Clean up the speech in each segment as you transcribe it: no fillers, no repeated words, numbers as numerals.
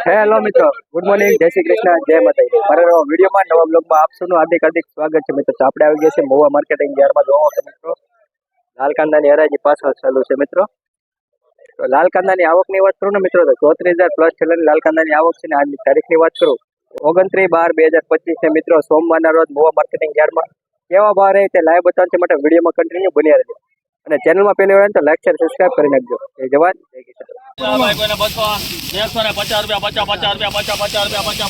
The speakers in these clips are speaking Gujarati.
હેલો મિત્રો, ગુડ મોર્નિંગ, જય શ્રી કૃષ્ણ, જય માતાજી. મારા વિડીયોમાં નવા બ્લોગમાં આપ સૌનું હાર્દિક સ્વાગત છે મિત્રો. આપણે આવી ગયા છે મહુવા માર્કેટિંગ યાર્ડમાં. જોવો છો મિત્રો, લાલ કાંદાની હરાજી પાછળ ચાલુ છે મિત્રો. તો લાલ કાંદાની આવકની વાત કરું ને મિત્રો, તો 34,000 પ્લસ છેલ્લાની લાલ કાંદાની આવક છે. ને આજની તારીખની વાત કરું 29/12/2025 છે મિત્રો, સોમવારના રોજ મહુવા માર્કેટિંગ યાર્ડમાં કેવા ભાવ રહે તે લાઈવ બતાવવા માટે વિડીયોમાં કન્ટિન્યુ બન્યા રહેજો. અને ચેનલમાં પહેલી વાર તો લાઈક શેર સબસ્ક્રાઇબ કરી નાખજો. જય જવાન જય કિસાન. ભાઈ કોઈને 250 રૂપિયા 50 રૂપિયા 50 રૂપિયા 50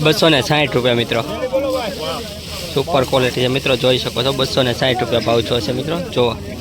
260 રૂપિયા મિત્રો, સુપર ક્વોલિટી છે મિત્રો, જોઈ શકો છો. 260 રૂપિયા ભાવ છો છે મિત્રો. જોવો ₹159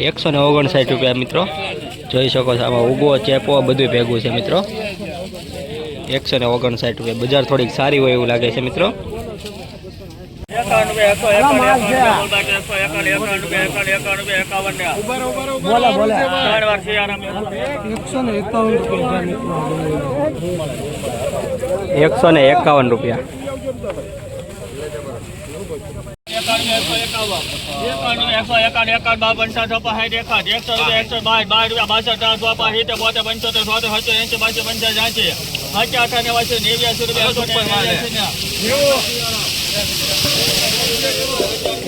159 રૂપિયા મિત્રો, જોઈ શકો છો. આમાં ઉગવો ચેપો બધું ભેગું છે મિત્રો. 159 રૂપિયા. બજાર થોડીક સારી હોય એવું લાગે છે મિત્રો.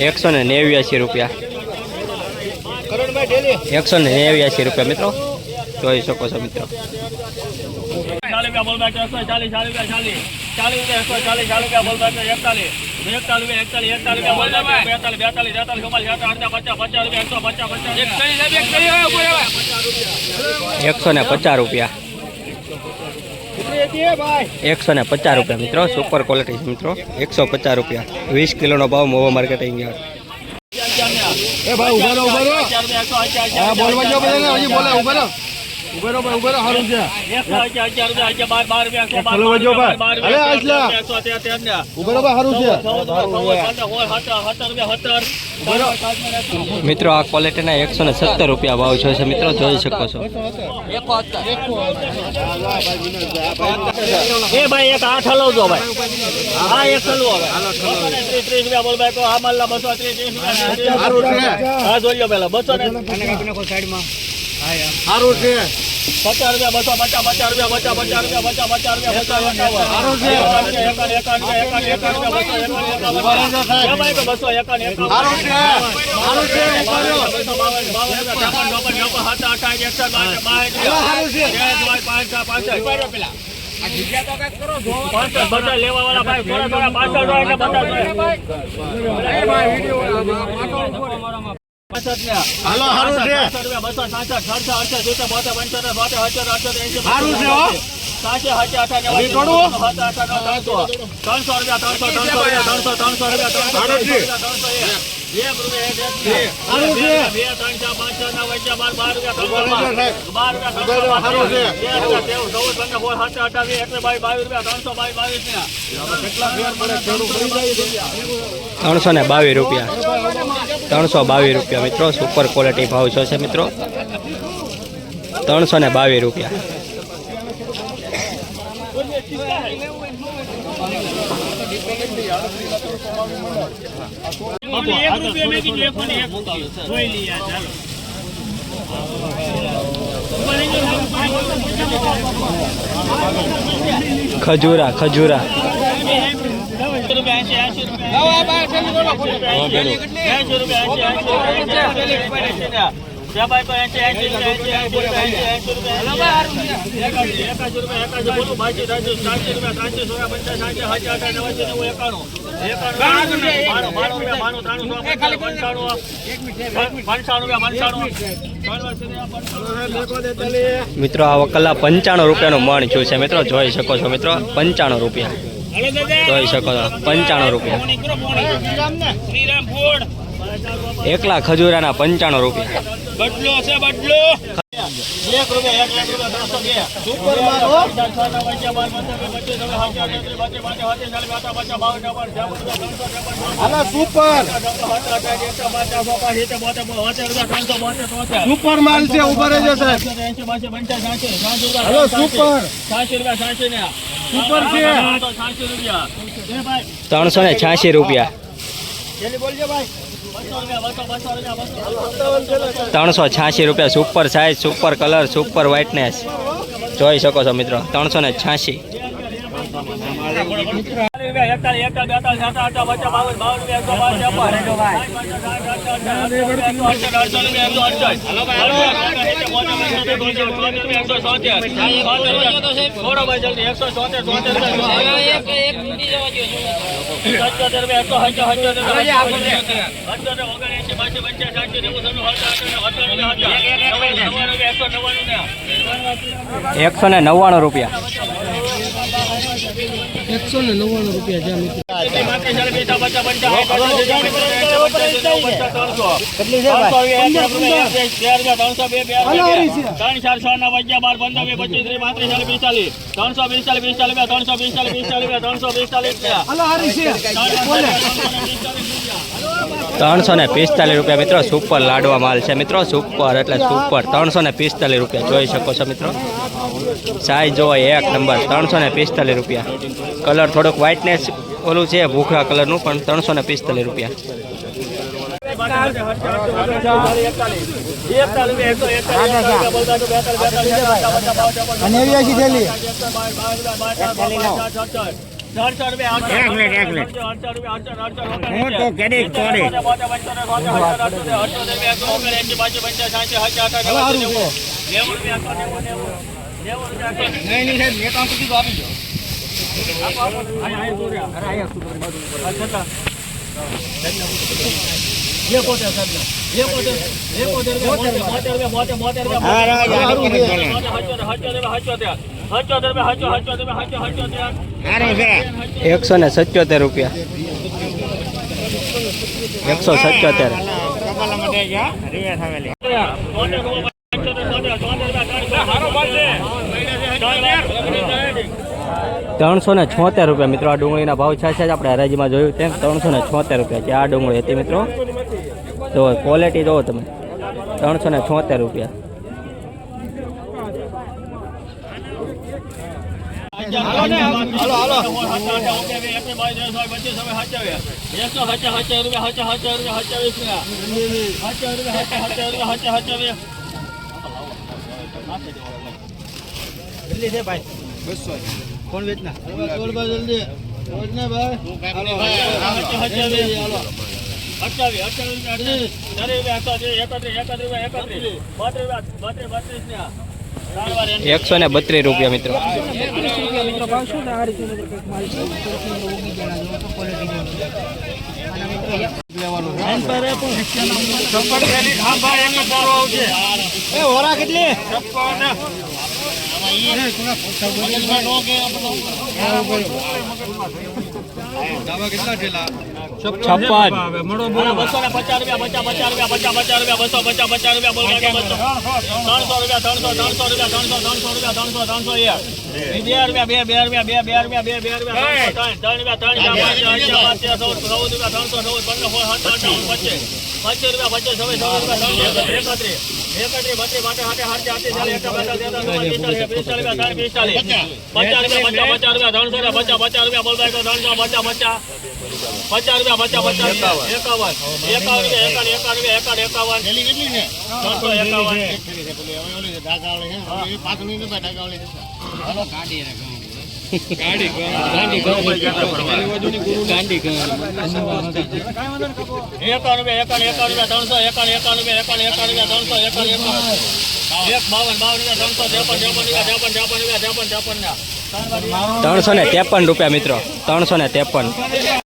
₹151 રૂપિયા. ₹189 રૂપિયા મિત્રો, જોઈ શકો છો મિત્રો. ₹150 રૂપિયા. 150 રૂપિયા મિત્રો, સુપર ક્વોલિટી છે મિત્રો. 150 રૂપિયા. 20 કિલોનો ભાવ મહુવા માર્કેટિંગ યાર્ડ. મિત્રો આ ક્વોલિટીના 170 રૂપિયા ભાવ છે મિત્રો, જોઈ શકો છો. ભાઈ એક 8 હલાવજો ભાઈ. હા એક હલવો હવે 30 રૂપિયા બોલ ભાઈ. આ માલના 230 હા જોઈ લો પેલા 200 સાઈડમાં સારું છે. 50 રૂપિયા 250 50 લેવા વાળા ભાઈ થોડા પાછળ હાલો હારું છે. 322 રૂપિયા. 322 રૂપિયા મિત્રો, સુપર ક્વોલિટી ભાવ છે મિત્રો. 322 રૂપિયા. ખજૂરા ખજૂરા ભાઈ તો 80 રૂપિયા બોલો બાકી 80 રૂપિયા 80 મિત્રો આ વકલા 95 રૂપિયાનું મણ થયું છે મિત્રો, જોઈ શકો છો મિત્રો 95 રૂપિયા, જોઈ શકો છો 95 રૂપિયા. એકલા ખજૂરાના 95 રૂપિયા. બદલો છે બદલો. 1 રૂપિયા 1 રૂપિયા 302 સુપર મારો હાલા સુપર સુપર માલ છે ઉભા રહેજો સાહેબ. હાલો સુપર 80 રૂપિયા 80 ને સુપર છે 80 રૂપિયા 386 રૂપિયા. 386 રૂપિયા super size, super colour, super whiteness, જોઈ શકો છો મિત્રો 386. ₹199 રૂપિયા. 199 રૂપિયા છે મિત્રો. ₹345 મિત્રો, સુપર લાડવા માલ છે મિત્રો, સુપર એટલે સુપર. 345 રૂપિયા, જોઈ શકો છો મિત્રો. સાઈઝ જોવો 1 નંબર. 345 રૂપિયા. કલર થોડોક વ્હાઇટનેસ ઓલું છે ભૂખરા કલરનું, પણ 345 રૂપિયા. ₹177 રૂપિયા. 177. ₹376 મિત્રો. આ ડુંગળીના ભાવ છે આપણે હરાજીમાં જોયું તેમ. 376 રૂપિયા છે આ ડુંગળી હતી મિત્રો. જો ક્વોલિટી જોવો તમે. 376 રૂપિયા. કોણ વેચના જલ્દી ભાઈ ₹132 રૂપિયા મિત્રો. કેટલી 50 ₹353 મિત્રો, 353.